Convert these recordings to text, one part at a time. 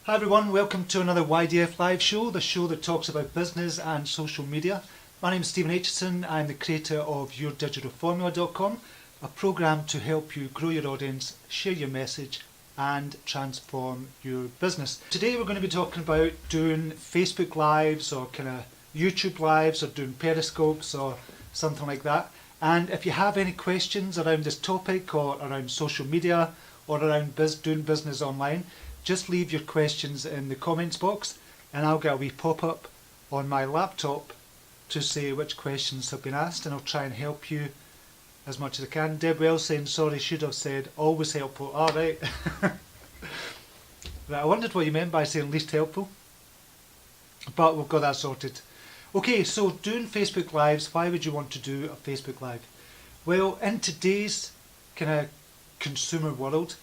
Hi everyone, welcome to another YDFLive show, the show that talks about business and social media. My name is Stephen Aitchison. I'm the creator of YourDigitalFormula.com, a program to help you grow your audience, share your message and transform your business. Today we're going to be talking about doing Facebook Lives or kind of YouTube Lives or doing Periscopes or something like that. And if you have any questions around this topic or around social media or around doing business online, just leave your questions in the comments box and I'll get a wee pop-up on my laptop to say which questions have been asked, and I'll try and help you as much as I can. Deb Wells saying, sorry, should have said always helpful. Alright. Right, I wondered what you meant by saying least helpful, but we've got that sorted. Okay, so doing Facebook Lives, why would you want to do a Facebook Live? Well, in today's kind of consumer world,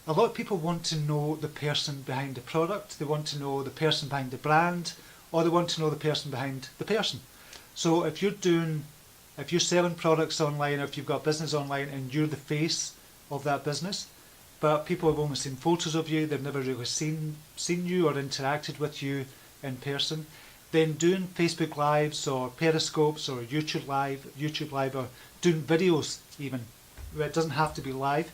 a lot of people want to know the person behind the product, they want to know the person behind the brand, or they want to know the person behind the person. So if you're selling products online, or if you've got business online and you're the face of that business, but people have only seen photos of you, they've never really seen you or interacted with you in person, then doing Facebook Lives or Periscopes or YouTube Live or doing videos even, it doesn't have to be live,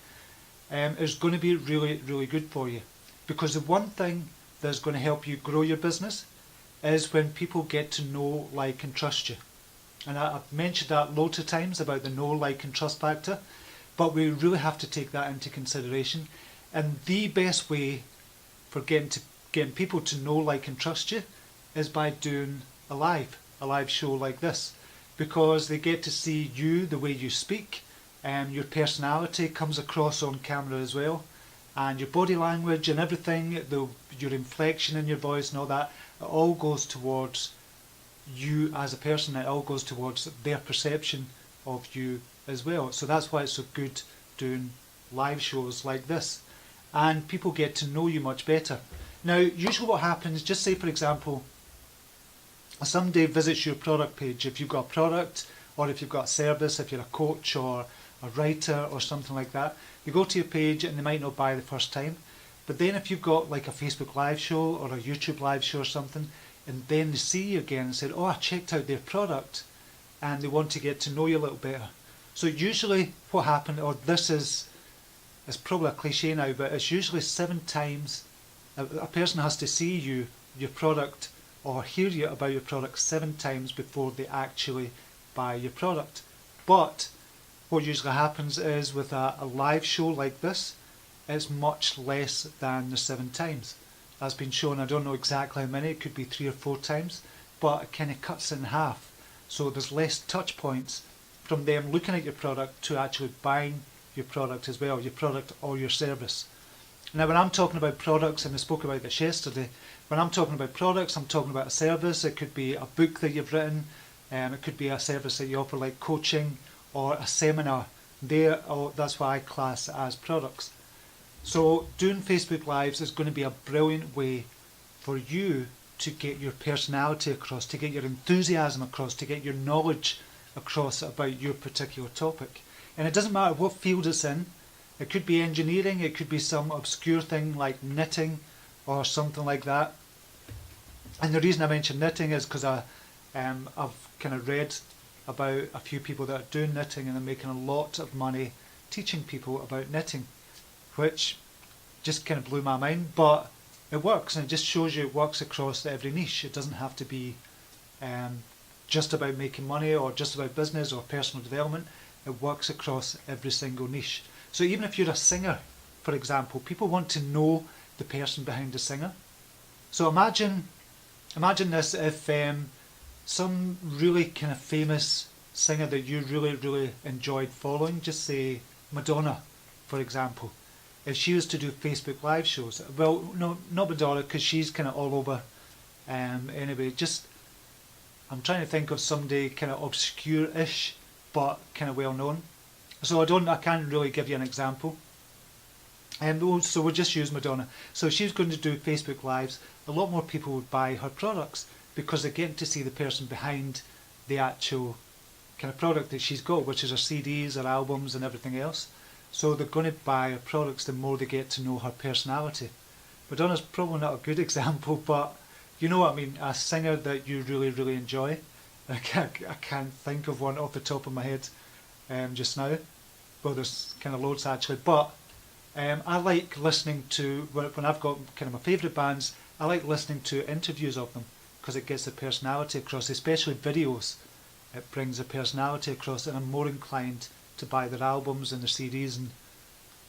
is going to be really, really good for you. Because the one thing that's going to help you grow your business is when people get to know, like and trust you. And I've mentioned that loads of times about the know, like and trust factor, but we really have to take that into consideration. And the best way for getting people to know, like and trust you is by doing a live show like this, because they get to see you, the way you speak, your personality comes across on camera as well, and your body language and everything, your inflection in your voice and all that, it all goes towards you as a person, it all goes towards their perception of you as well. So that's why it's so good doing live shows like this, and people get to know you much better. Now usually what happens, just say for example somebody visits your product page, if you've got a product or if you've got a service, if you're a coach or a writer or something like that, you go to your page and they might not buy the first time, but then if you've got like a Facebook Live show or a YouTube Live show or something, and then they see you again and said, oh, I checked out their product, and they want to get to know you a little better. So usually what happens, or this is, it's probably a cliche now, but it's usually 7 times, a person has to see you, your product, or hear you about your product 7 times before they actually buy your product. But what usually happens is with a live show like this, it's much less than the 7 times. That's been shown, I don't know exactly how many, it could be 3 or 4 times, but it kind of cuts in half. So there's less touch points from them looking at your product to actually buying your product as well, your product or your service. Now when I'm talking about products, and I spoke about this yesterday, when I'm talking about products, I'm talking about a service. It could be a book that you've written, it could be a service that you offer like coaching, or a seminar. That's what I class as products. So doing Facebook Lives is going to be a brilliant way for you to get your personality across, to get your enthusiasm across, to get your knowledge across about your particular topic. And it doesn't matter what field it's in. It could be engineering, it could be some obscure thing like knitting or something like that. And the reason I mention knitting is because I've kind of read about a few people that are doing knitting and they're making a lot of money teaching people about knitting, which just kind of blew my mind, but it works, and it just shows you it works across every niche. It doesn't have to be just about making money or just about business or personal development. It works across every single niche. So even if you're a singer, for example, people want to know the person behind the singer. So imagine this, if some really kind of famous singer that you really, really enjoyed following, just say Madonna, for example, if she was to do Facebook Live shows, well, no, not Madonna, because she's kind of all over. Anyway, just, I'm trying to think of somebody kind of obscure-ish, but kind of well known. So I can't really give you an example. So we'll just use Madonna. So if she's going to do Facebook Lives, a lot more people would buy her products, because they're getting to see the person behind the actual kind of product that she's got, which is her CDs, her albums and everything else. So they're going to buy her products the more they get to know her personality. Madonna's probably not a good example, but you know what I mean, a singer that you really, really enjoy. I can't think of one off the top of my head just now. Well, there's kind of loads actually, but I like listening to, when I've got kind of my favourite bands, I like listening to interviews of them because it gets the personality across, especially videos. It brings the personality across, and I'm more inclined to buy their albums and their CDs and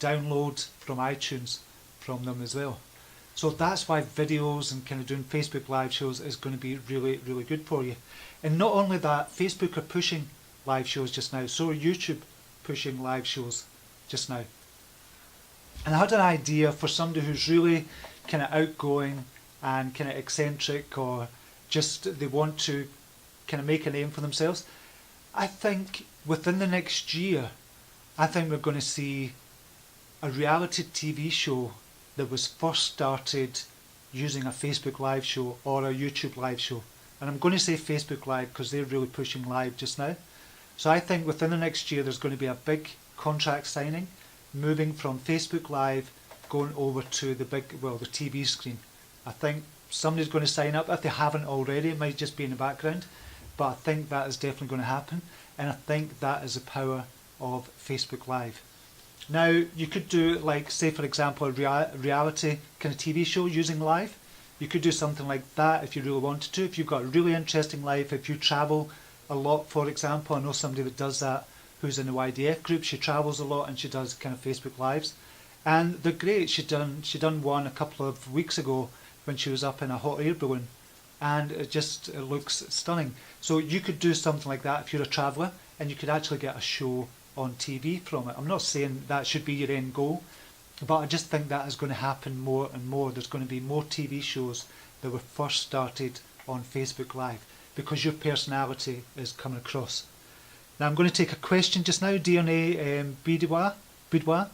download from iTunes from them as well. So that's why videos and kind of doing Facebook live shows is going to be really, really good for you. And not only that, Facebook are pushing live shows just now, so are YouTube pushing live shows just now. And I had an idea for somebody who's really kind of outgoing and kind of eccentric, or just they want to kind of make a name for themselves. I think within the next year, I think we're going to see a reality TV show that was first started using a Facebook live show or a YouTube live show. And I'm going to say Facebook live because they're really pushing live just now. So I think within the next year there's going to be a big contract signing, moving from Facebook live going over to the TV screen. I think somebody's going to sign up. If they haven't already, it might just be in the background, but I think that is definitely going to happen, and I think that is the power of Facebook Live. Now, you could do, like, say for example, a reality kind of TV show using live. You could do something like that if you really wanted to. If you've got a really interesting life, if you travel a lot, for example, I know somebody that does that who's in the YDF group. She travels a lot and she does kind of Facebook Lives, and they're great. She done one a couple of weeks ago when she was up in a hot air balloon, and it looks stunning. So you could do something like that if you're a traveller, and you could actually get a show on TV from it. I'm not saying that should be your end goal, but I just think that is going to happen more and more. There's going to be more TV shows that were first started on Facebook Live because your personality is coming across. Now I'm going to take a question just now. DNA Boudoir.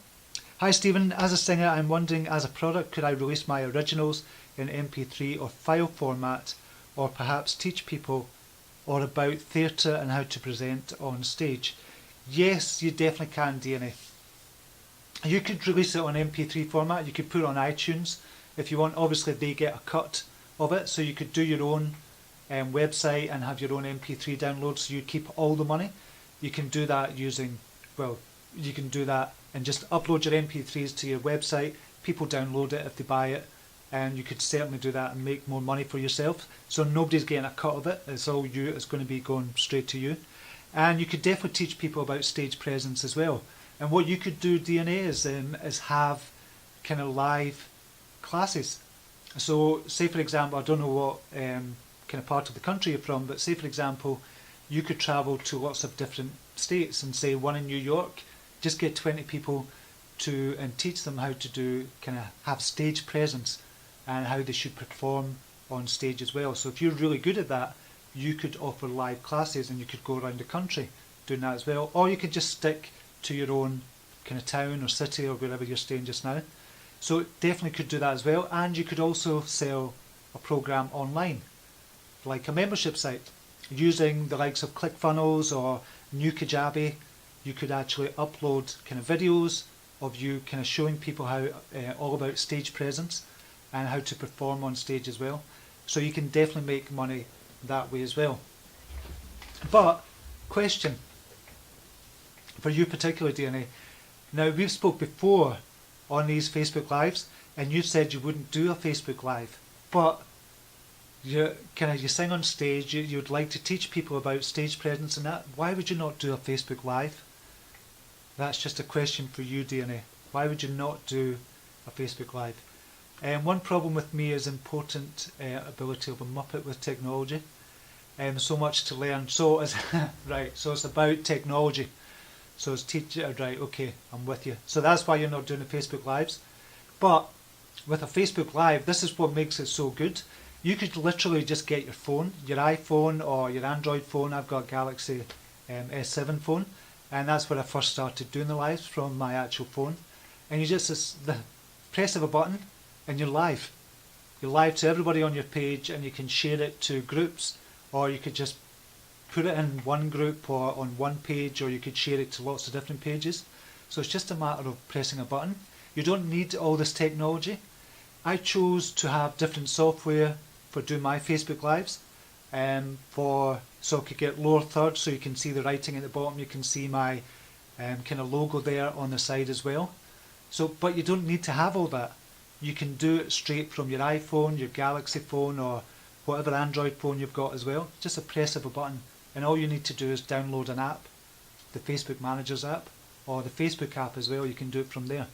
Hi Stephen, as a singer I'm wondering, as a product, could I release my originals in MP3 or file format, or perhaps teach people or about theatre and how to present on stage? Yes, you definitely can, DNA. You could release it on MP3 format. You could put it on iTunes if you want. Obviously they get a cut of it, so you could do your own website and have your own MP3 downloads, so you keep all the money. You can do that you can do that and just upload your MP3s to your website. People download it if they buy it, and you could certainly do that and make more money for yourself. So nobody's getting a cut of it. It's all you. It's going to be going straight to you. And you could definitely teach people about stage presence as well. And what you could do, DNA, is have kind of live classes. So say for example, I don't know what kind of part of the country you're from, but say for example, you could travel to lots of different states and say one in New York, just get 20 people and teach them how to have stage presence and how they should perform on stage as well. So if you're really good at that, you could offer live classes and you could go around the country doing that as well. Or you could just stick to your own kind of town or city or wherever you're staying just now. So definitely could do that as well. And you could also sell a program online, like a membership site, using the likes of ClickFunnels or New Kajabi. You could actually upload kind of videos of you kind of showing people how all about stage presence and how to perform on stage as well. So you can definitely make money that way as well. But question for you particularly, DNA. Now we've spoke before on these Facebook Lives, and you said you wouldn't do a Facebook Live, but you sing on stage. You'd like to teach people about stage presence and that. Why would you not do a Facebook Live? That's just a question for you, DNA. Why would you not do a Facebook Live? One problem with me is important ability of a muppet with technology. So much to learn. So it's right. So it's about technology. So it's right. Okay, I'm with you. So that's why you're not doing the Facebook Lives. But with a Facebook Live, this is what makes it so good. You could literally just get your phone, your iPhone or your Android phone. I've got a Galaxy S7 phone, and that's where I first started doing the lives, from my actual phone. And you just the press of a button and you're live. You're live to everybody on your page, and you can share it to groups, or you could just put it in one group or on one page, or you could share it to lots of different pages. So it's just a matter of pressing a button. You don't need all this technology. I chose to have different software for doing my Facebook Lives, so I could get lower third, so you can see the writing at the bottom, you can see my kind of logo there on the side as well. So, but you don't need to have all that. You can do it straight from your iPhone, your Galaxy phone, or whatever Android phone you've got as well. Just a press of a button, and all you need to do is download an app, the Facebook Managers app, or the Facebook app as well. You can do it from there.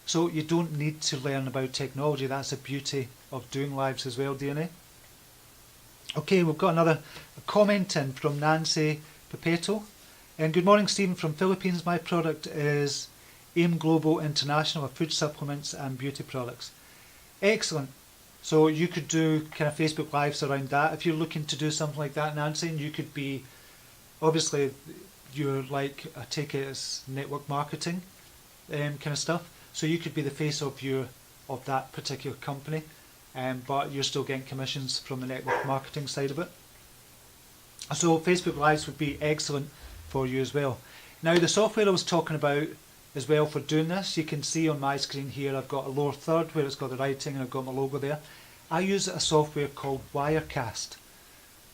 So you don't need to learn about technology. That's the beauty of doing lives as well, DNA. Okay, we've got another comment in from Nancy Pepeto. And good morning, Stephen from Philippines. My product is AIM Global International of food supplements and beauty products. Excellent. So you could do kind of Facebook Lives around that. If you're looking to do something like that, Nancy, and you could be, obviously, you're like, I take it as network marketing kind of stuff. So you could be the face of that particular company, but you're still getting commissions from the network marketing side of it. So Facebook Lives would be excellent for you as well. Now the software I was talking about as well for doing this, you can see on my screen here I've got a lower third where it's got the writing and I've got my logo there. I use a software called Wirecast,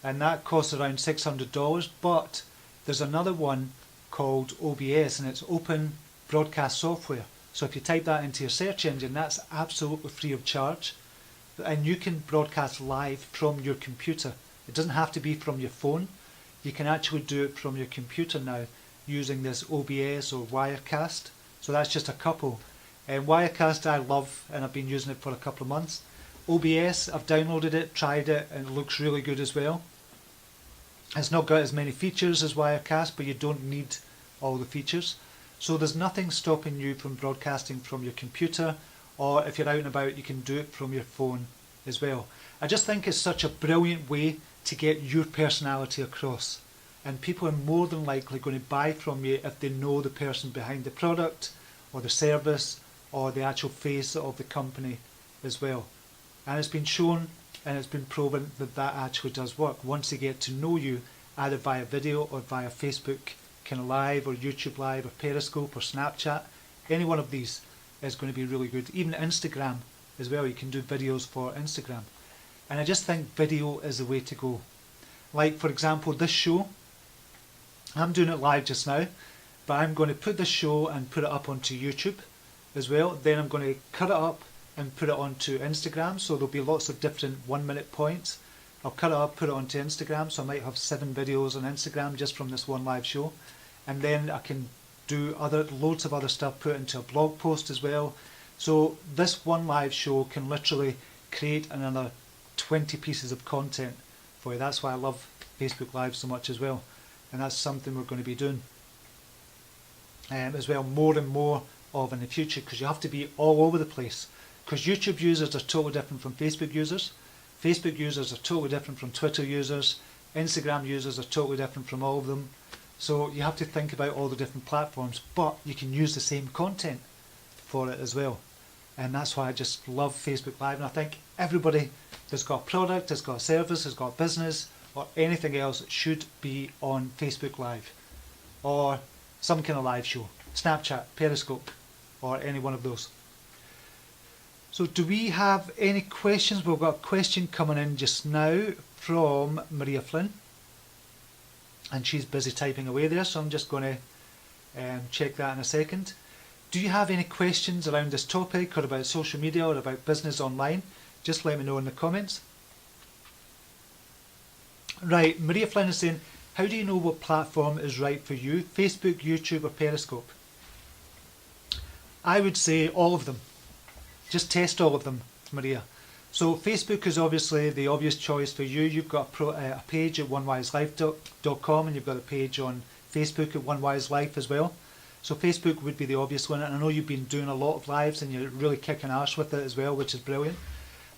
and that costs around $600, but there's another one called OBS, and it's Open Broadcast Software. So if you type that into your search engine, that's absolutely free of charge, and you can broadcast live from your computer. It doesn't have to be from your phone. You can actually do it from your computer now using this OBS or Wirecast. So that's just a couple. Wirecast I love, and I've been using it for a couple of months. OBS, I've downloaded it, tried it, and it looks really good as well. It's not got as many features as Wirecast, but you don't need all the features. So there's nothing stopping you from broadcasting from your computer, or if you're out and about you can do it from your phone as well. I just think it's such a brilliant way to get your personality across, and people are more than likely going to buy from you if they know the person behind the product or the service or the actual face of the company as well. And it's been shown and it's been proven that that actually does work. Once they get to know you either via video or via Facebook kind of Live or YouTube Live or Periscope or Snapchat, any one of these is going to be really good. Even Instagram as well, you can do videos for Instagram. And I just think video is the way to go. Like for example this show, I'm doing it live just now, but I'm going to put this show and put it up onto YouTube as well. Then I'm going to cut it up and put it onto Instagram, so there'll be lots of different 1 minute points. I'll cut it up, put it onto Instagram, so I might have 7 videos on Instagram just from this one live show. And then I can do loads of other stuff, put it into a blog post as well. So this one live show can literally create another 20 pieces of content for you. That's why I love Facebook Live so much as well. And that's something we're going to be doing as well, more and more of in the future, because you have to be all over the place. Because YouTube users are totally different from Facebook users. Facebook users are totally different from Twitter users. Instagram users are totally different from all of them. So you have to think about all the different platforms, but you can use the same content for it as well. And that's why I just love Facebook Live. And I think everybody that's got a product, that's got a service, has got a business, or anything else should be on Facebook Live. Or some kind of live show. Snapchat, Periscope, or any one of those. So do we have any questions? We've got a question coming in just now from Maria Flynn. And she's busy typing away there, so I'm just going to check that in a second. Do you have any questions around this topic, or about social media, or about business online? Just let me know in the comments. Right, Maria Flynn is saying, how do you know what platform is right for you? Facebook, YouTube, or Periscope? I would say all of them. Just test all of them, Maria. So Facebook is obviously the obvious choice for you. You've got a page at onewiselife.com, and you've got a page on Facebook at OneWiseLife as well. So Facebook would be the obvious one, and I know you've been doing a lot of lives and you're really kicking ass with it as well, which is brilliant.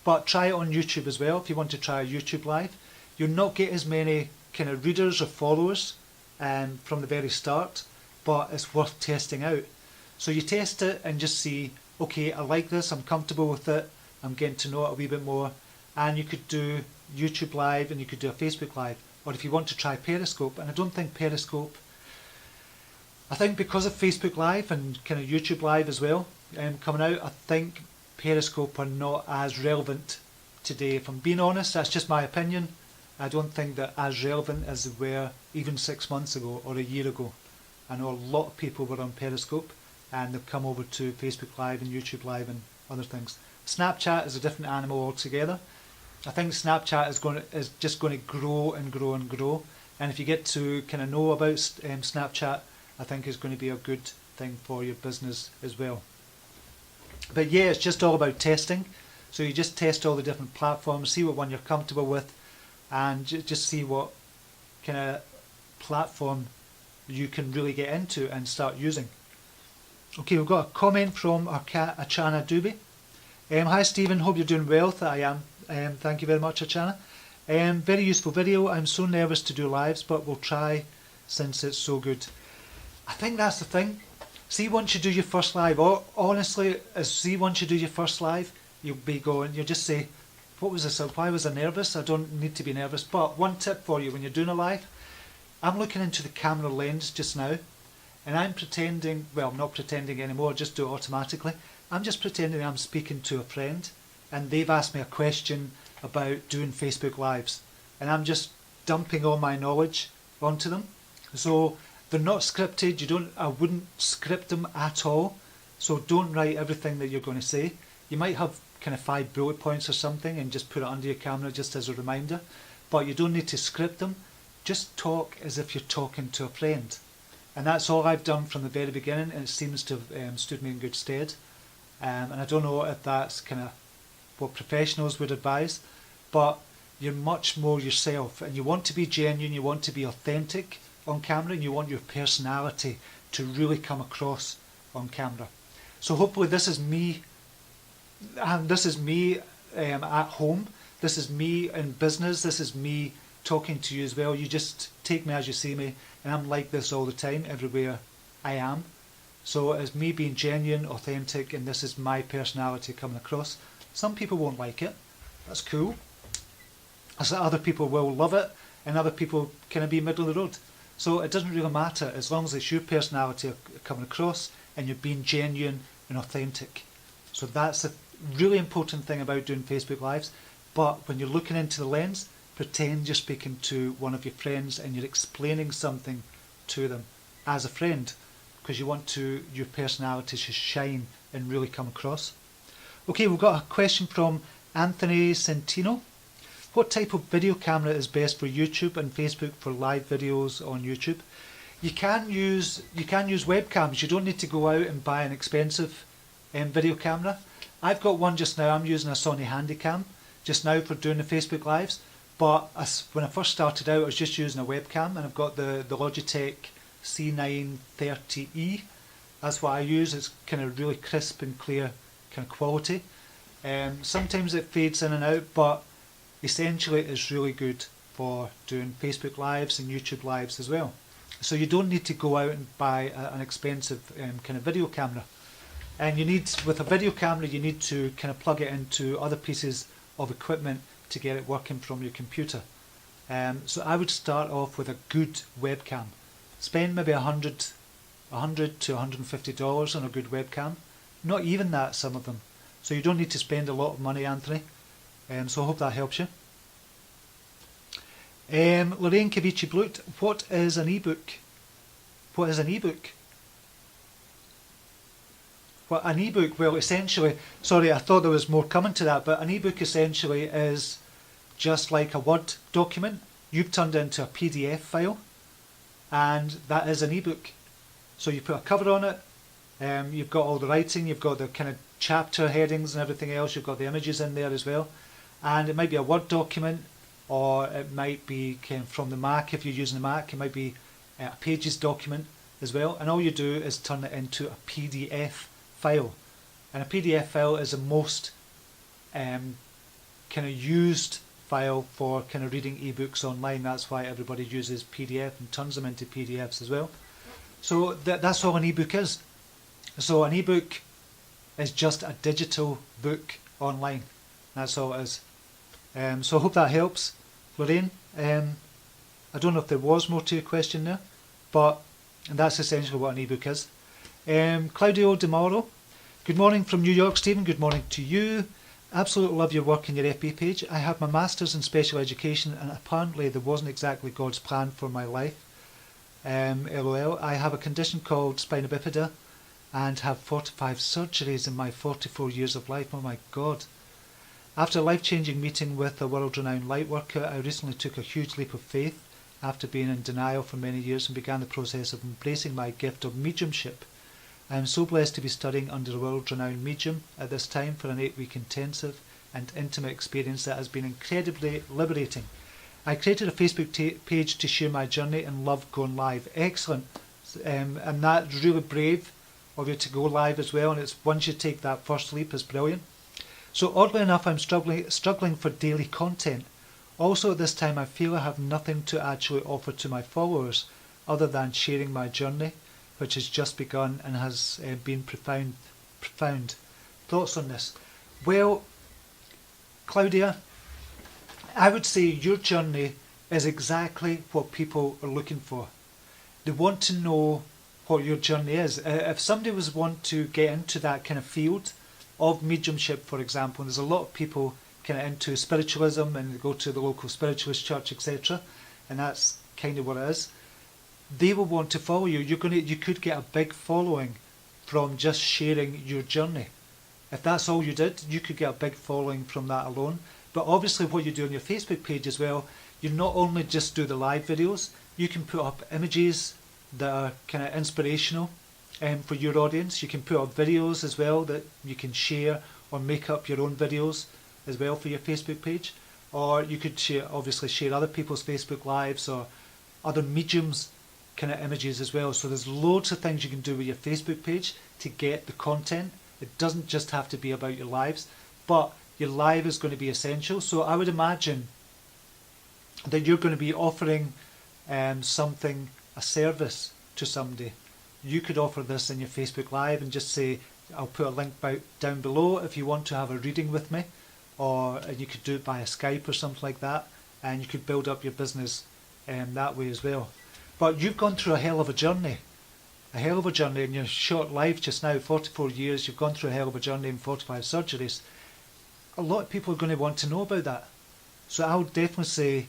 But try it on YouTube as well if you want to try a YouTube Live. You'll not get as many kind of readers or followers from the very start, but it's worth testing out. So you test it and just see, okay, I like this, I'm comfortable with it, I'm getting to know it a wee bit more. And you could do YouTube Live and you could do a Facebook Live. Or if you want to try Periscope, and I don't think Periscope, I think because of Facebook Live and kind of YouTube Live as well coming out, I think Periscope are not as relevant today. If I'm being honest, that's just my opinion. I don't think they're as relevant as they were even 6 months ago or a year ago. I know a lot of people were on Periscope and they've come over to Facebook Live and YouTube Live and other things. Snapchat is a different animal altogether. I think Snapchat is just going to grow and grow and grow. And if you get to kind of know about Snapchat, I think it's going to be a good thing for your business as well. But yeah, it's just all about testing. So you just test all the different platforms, see what one you're comfortable with, and just see what kind of platform you can really get into and start using. Okay, we've got a comment from Achana Dubey. Hi Stephen, hope you're doing well. I am. Thank you very much, Achana. Very useful video. I'm so nervous to do lives, but we'll try since it's so good. I think that's the thing. See, once you do your first live, honestly, once you do your first live, you'll just say, what was this? Why was I nervous? I don't need to be nervous. But one tip for you when you're doing a live, I'm looking into the camera lens just now, and I'm pretending, well, I'm not pretending anymore, I just do it automatically. I'm just pretending I'm speaking to a friend, and they've asked me a question about doing Facebook Lives, and I'm just dumping all my knowledge onto them. So they're not scripted. I wouldn't script them at all. So don't write everything that you're going to say. You might have kind of 5 bullet points or something and just put it under your camera just as a reminder, but you don't need to script them. Just talk as if you're talking to a friend. And that's all I've done from the very beginning, and it seems to have stood me in good stead. And I don't know if that's kind of what professionals would advise, but you're much more yourself, and you want to be genuine, you want to be authentic on camera, and you want your personality to really come across on camera. So hopefully this is me, and this is me at home, this is me in business, this is me talking to you as well. You just take me as you see me, and I'm like this all the time, everywhere I am. So it's me being genuine, authentic, and this is my personality coming across. Some people won't like it, that's cool. So other people will love it, and other people kind of be middle of the road. So it doesn't really matter as long as it's your personality coming across and you're being genuine and authentic. So that's the really important thing about doing Facebook Lives. But when you're looking into the lens, pretend you're speaking to one of your friends and you're explaining something to them as a friend, because you want your personality to shine and really come across. Okay, we've got a question from Anthony Centino. What type of video camera is best for YouTube and Facebook for live videos on YouTube? You can use webcams. You don't need to go out and buy an expensive video camera. I've got one just now. I'm using a Sony Handycam just now for doing the Facebook Lives. But when I first started out, I was just using a webcam, and I've got the Logitech C930E. That's what I use. It's kind of really crisp and clear kind of quality. Sometimes it fades in and out, but essentially it's really good for doing Facebook Lives and YouTube Lives as well. So you don't need to go out and buy an expensive kind of video camera. And with a video camera, you need to kind of plug it into other pieces of equipment to get it working from your computer. So I would start off with a good webcam. Spend maybe $100 to $150 on a good webcam. Not even that, some of them. So you don't need to spend a lot of money, Anthony. So I hope that helps you. Lorraine Kavici Blut, what is an ebook? What is an ebook? Well, an ebook, well, essentially, sorry, I thought there was more coming to that, but an ebook essentially is just like a Word document. You've turned it into a PDF file, and that is an ebook. So you put a cover on it, you've got all the writing, you've got the kind of chapter headings and everything else, you've got the images in there as well, and it might be a Word document, or it might be from the Mac. If you're using the Mac, it might be a Pages document as well, and all you do is turn it into a PDF file. And a PDF file is the most kind of used file for kind of reading ebooks online. That's why everybody uses PDF and turns them into PDFs as well. So that's all an ebook is. So an ebook is just a digital book online. That's all it is. So I hope that helps, Lorraine. I don't know if there was more to your question there, but that's essentially what an ebook is. Claudio Demoro, Good morning from New York, Stephen. Good morning to you. Absolutely love your work in your FB page. I have my Masters in Special Education and apparently there wasn't exactly God's plan for my life. LOL. I have a condition called spina bifida and have 45 surgeries in my 44 years of life. Oh my God. After a life-changing meeting with a world-renowned light worker, I recently took a huge leap of faith after being in denial for many years and began the process of embracing my gift of mediumship. I am so blessed to be studying under a world-renowned medium at this time for an 8-week intensive and intimate experience that has been incredibly liberating. I created a Facebook page to share my journey and love going live. Excellent. And that's really brave of you to go live as well, and it's once you take that first leap is brilliant. So oddly enough, I'm struggling for daily content. Also at this time I feel I have nothing to actually offer to my followers other than sharing my journey, which has just begun and has been profound. Thoughts on this? Well, Claudia, I would say your journey is exactly what people are looking for. They want to know what your journey is. If somebody was want to get into that kind of field of mediumship, for example, and there's a lot of people kind of into spiritualism and they go to the local spiritualist church, etc., and that's kind of what it is. They will want to follow you. You could get a big following from just sharing your journey. If that's all you did, you could get a big following from that alone. But obviously what you do on your Facebook page as well, you not only just do the live videos, you can put up images that are kind of inspirational for your audience. You can put up videos as well that you can share or make up your own videos as well for your Facebook page. Or you could obviously share other people's Facebook lives or other mediums kind of images as well. So there's loads of things you can do with your Facebook page to get the content. It doesn't just have to be about your lives, but your live is going to be essential. So I would imagine that you're going to be offering something, a service to somebody. You could offer this in your Facebook live and just say, I'll put a link down below if you want to have a reading with me, or you could do it via Skype or something like that, and you could build up your business that way as well. But you've gone through a hell of a journey in your short life just now, 44 years, you've gone through a hell of a journey and 45 surgeries. A lot of people are going to want to know about that. So I would definitely say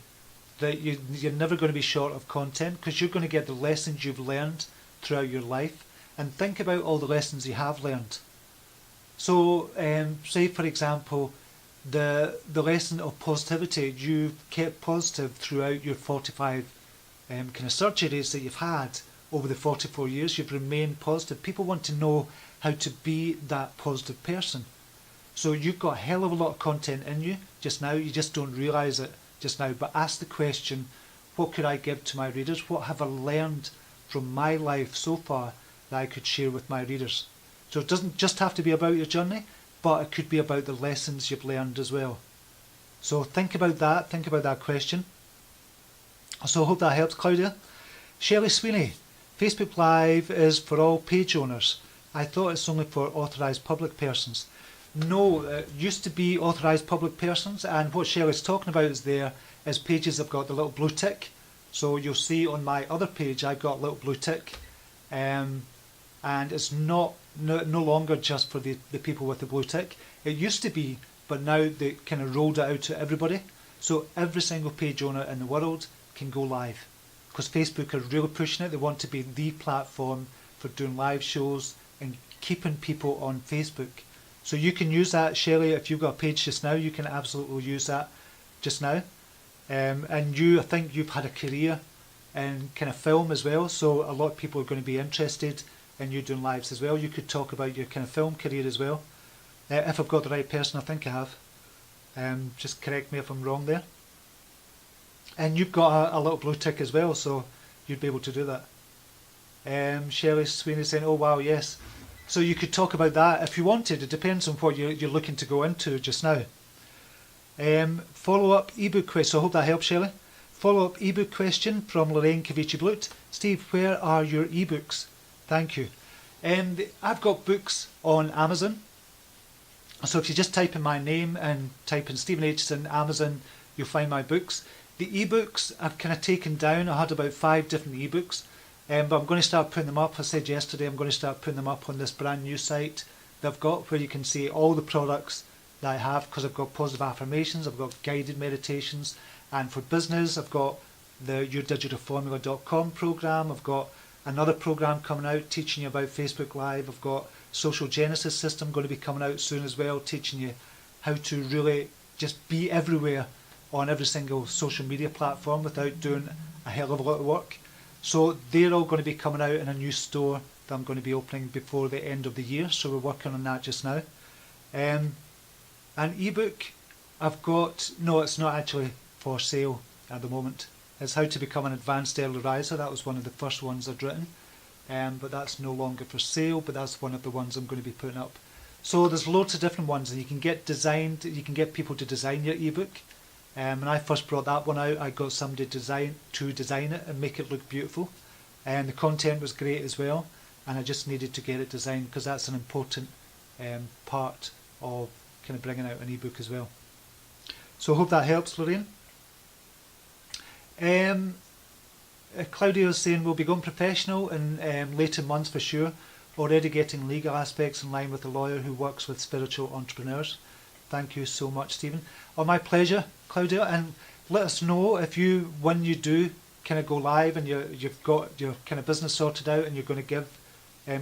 that you're never going to be short of content, because you're going to get the lessons you've learned throughout your life, and think about all the lessons you have learned. So say for example the lesson of positivity. You've kept positive throughout your 45 kind of surgeries that you've had over the 44 years. You've remained positive. People want to know how to be that positive person. So you've got a hell of a lot of content in you just now. You just don't realise it just now. But ask the question, what could I give to my readers? What have I learned from my life so far that I could share with my readers? So it doesn't just have to be about your journey, but it could be about the lessons you've learned as well. So think about that question. So I hope that helps, Claudia. Shelley Sweeney, Facebook Live is for all page owners. I thought it's only for authorised public persons. No, it used to be authorised public persons, and what Shelley's talking about is pages that have got the little blue tick. So you'll see on my other page I've got a little blue tick, and it's no longer just for the people with the blue tick. It used to be, but now they kind of rolled it out to everybody. So every single page owner in the world can go live, because Facebook are really pushing it. They want to be the platform for doing live shows and keeping people on Facebook. So you can use that, Shelley. If you've got a page just now, you can absolutely use that just now. And I think you've had a career in kind of film as well, so a lot of people are going to be interested in you doing lives as well. You could talk about your kind of film career as well. If I've got the right person, I think I have. Just correct me if I'm wrong there. And you've got a little blue tick as well, so you'd be able to do that. Shelley Sweeney saying, oh wow, yes. So you could talk about that if you wanted. It depends on what you're looking to go into just now. Follow-up ebook question. So I hope that helps, Shelley. Follow-up ebook question from Lorraine Kavici-Blut. Steve, where are your ebooks? Thank you. I've got books on Amazon. So if you just type in my name and type in Stephen Aitchison Amazon, you'll find my books. The ebooks I've kind of taken down. I had about 5 different ebooks, but I'm going to start putting them up. I said yesterday I'm going to start putting them up on this brand new site that I've got, where you can see all the products that I have, because I've got positive affirmations, I've got guided meditations, and for business I've got the yourdigitalformula.com program, I've got another program coming out teaching you about Facebook Live, I've got Social Genesis system going to be coming out soon as well, teaching you how to really just be everywhere on every single social media platform without doing a hell of a lot of work. So they're all going to be coming out in a new store that I'm going to be opening before the end of the year, so we're working on that just now. An ebook I've got, no, it's not actually for sale at the moment. It's How to Become an Advanced Early Riser. That was one of the first ones I'd written, but that's no longer for sale, but that's one of the ones I'm going to be putting up. So there's loads of different ones, and you can get designed, you can get people to design your ebook. When I first brought that one out, I got somebody to design it and make it look beautiful, and the content was great as well, and I just needed to get it designed because that's an important part of kind of bringing out an ebook as well. So I hope that helps, Lorraine. Claudia is saying we'll be going professional in later months for sure, already getting legal aspects in line with a lawyer who works with spiritual entrepreneurs. Thank you so much, Stephen. Oh, my pleasure, Claudia, and let us know if you, when you do kind of go live and you've got your kind of business sorted out and you're going to give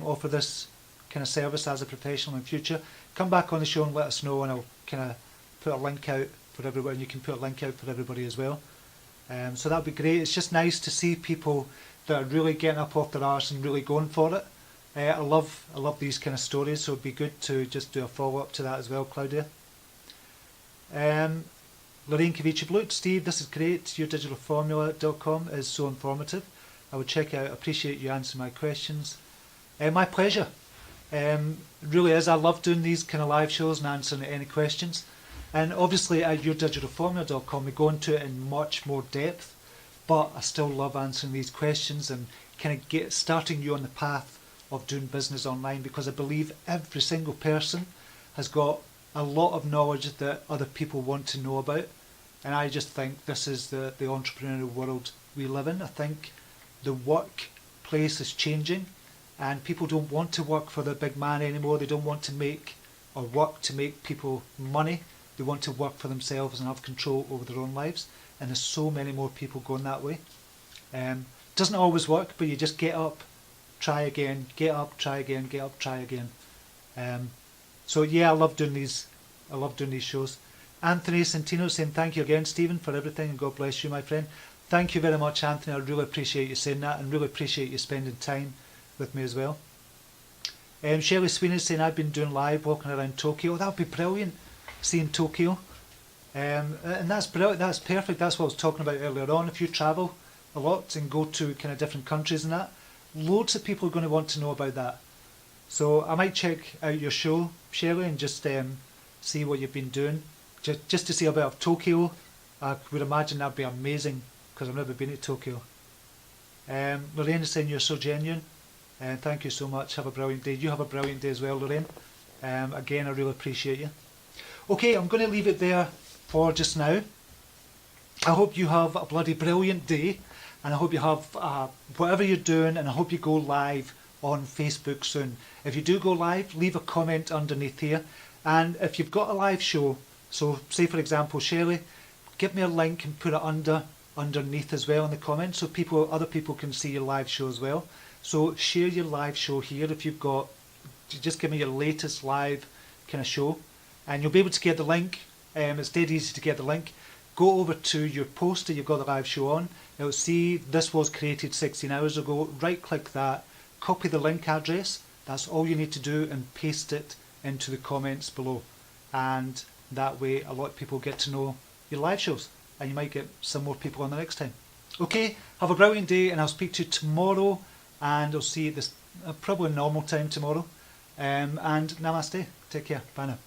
offer this kind of service as a professional in future, come back on the show and let us know, and I'll kind of put a link out for everybody, and you can put a link out for everybody as well. So that'd be great. It's just nice to see people that are really getting up off their arse and really going for it. I love these kind of stories, so it'd be good to just do a follow-up to that as well, Claudia. Lorraine Kavici Blut, Steve, this is great. Yourdigitalformula.com is so informative. I would check it out. Appreciate you answering my questions. My pleasure. Really is. I love doing these kind of live shows and answering any questions. And obviously at yourdigitalformula.com we go into it in much more depth, but I still love answering these questions and kind of starting you on the path of doing business online, because I believe every single person has got a lot of knowledge that other people want to know about, and I just think this is the entrepreneurial world we live in. I think the workplace is changing, and people don't want to work for the big man anymore. They don't want to make or work to make people money. They want to work for themselves and have control over their own lives, and there's so many more people going that way. Doesn't always work, but you just get up, try again, get up, try again, get up, try again. So yeah, I love doing these shows. Anthony Santino saying thank you again, Stephen, for everything, and God bless you, my friend. Thank you very much, Anthony. I really appreciate you saying that, and really appreciate you spending time with me as well. Shelley Sweeney saying I've been doing live walking around Tokyo. That would be brilliant, seeing Tokyo. And that's brilliant. That's perfect. That's what I was talking about earlier on. If you travel a lot and go to kind of different countries and that, loads of people are going to want to know about that. So I might check out your show, Shelley, and just see what you've been doing. Just to see a bit of Tokyo. I would imagine that'd be amazing, because I've never been to Tokyo. Lorraine is saying you're so genuine. Thank you so much. Have a brilliant day. You have a brilliant day as well, Lorraine. Again, I really appreciate you. Okay, I'm going to leave it there for just now. I hope you have a bloody brilliant day, and I hope you have whatever you're doing, and I hope you go live on Facebook soon. If you do go live, leave a comment underneath here, and if you've got a live show, so say for example Shelley, give me a link and put it underneath as well in the comments, so other people can see your live show as well. So share your live show here. If you've got, just give me your latest live kind of show, and you'll be able to get the link. It's dead easy to get the link. Go over to your post that you've got the live show on. It'll see this was created 16 hours ago. Right click that, copy the link address. That's all you need to do, and paste it into the comments below. And that way a lot of people get to know your live shows, and you might get some more people on the next time. Okay, have a brilliant day, and I'll speak to you tomorrow, and I'll see you at this probably normal time tomorrow. And namaste. Take care. Bye now.